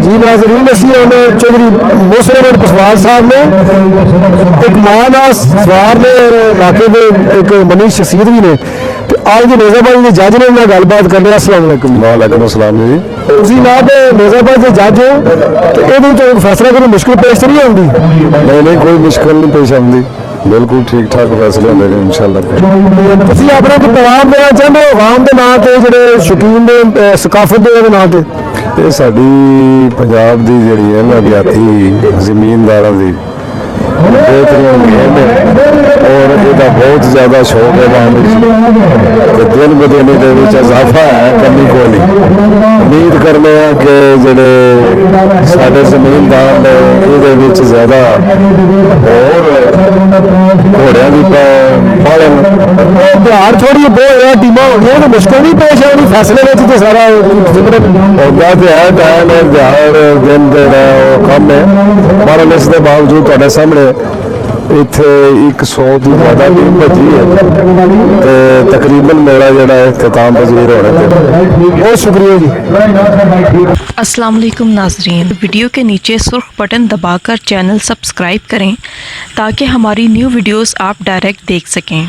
जी नाज़रीन, ਅਸੀਂ ਹੁਣ चौधरी मोहसिन पसवाल साहब ने एक माना सवार ने और इलाके के एक मनी शख्सियत भी ने आज के नेज़ाबाद के जज ने गलबात कर लिया। अस्सलाम वालेकुम। वालेकुम अस्सलाम जी। ਤੁਸੀਂ ना तो नेज़ाबाद के जज हो तो ये फैसला करना मुश्किल पेश नहीं आती? नहीं कोई मुश्किल नहीं पेश आती, बिल्कुल ठीक ठाक फैसले होंगे ने इंशाअल्लाह। ਤੁਸੀਂ अपना कोई पैगाम देना चाहते हो आवाम के नाम से जो शौकीन ने सकाफत के नाम से? ये साडी पंजाब की जिहड़ी है ना जाति जमीनदारां दी बेहतरीन गेम है और इसका बहुत ज़्यादा शौक है तो दिन ब दिन इजाफा है, कमी को नहीं। उम्मीद करने कि जोड़े साढ़े जमीनदार ने ये ज़्यादा और घोड़िया की पालन बिहार थोड़ी बहुत टीमां हो गई तो मुश्किल नहीं पेश आनी फैसले में तो सारा होगा तो है टाइम है बिहार दिन कम है पर इसके बावजूद ਤੁਹਾਡੇ सामने इत्थे 100 तो ज़्यादा टीम भजी है तो तकरीबन मेरा जोड़ा इख्तिताम पजीर होने पे बहुत शुक्रिया जी। अस्सलाम वालेकुम नाज़रीन, वीडियो के नीचे सुर्ख बटन दबाकर चैनल सब्सक्राइब करें ताकि हमारी न्यू वीडियोस आप डायरेक्ट देख सकें।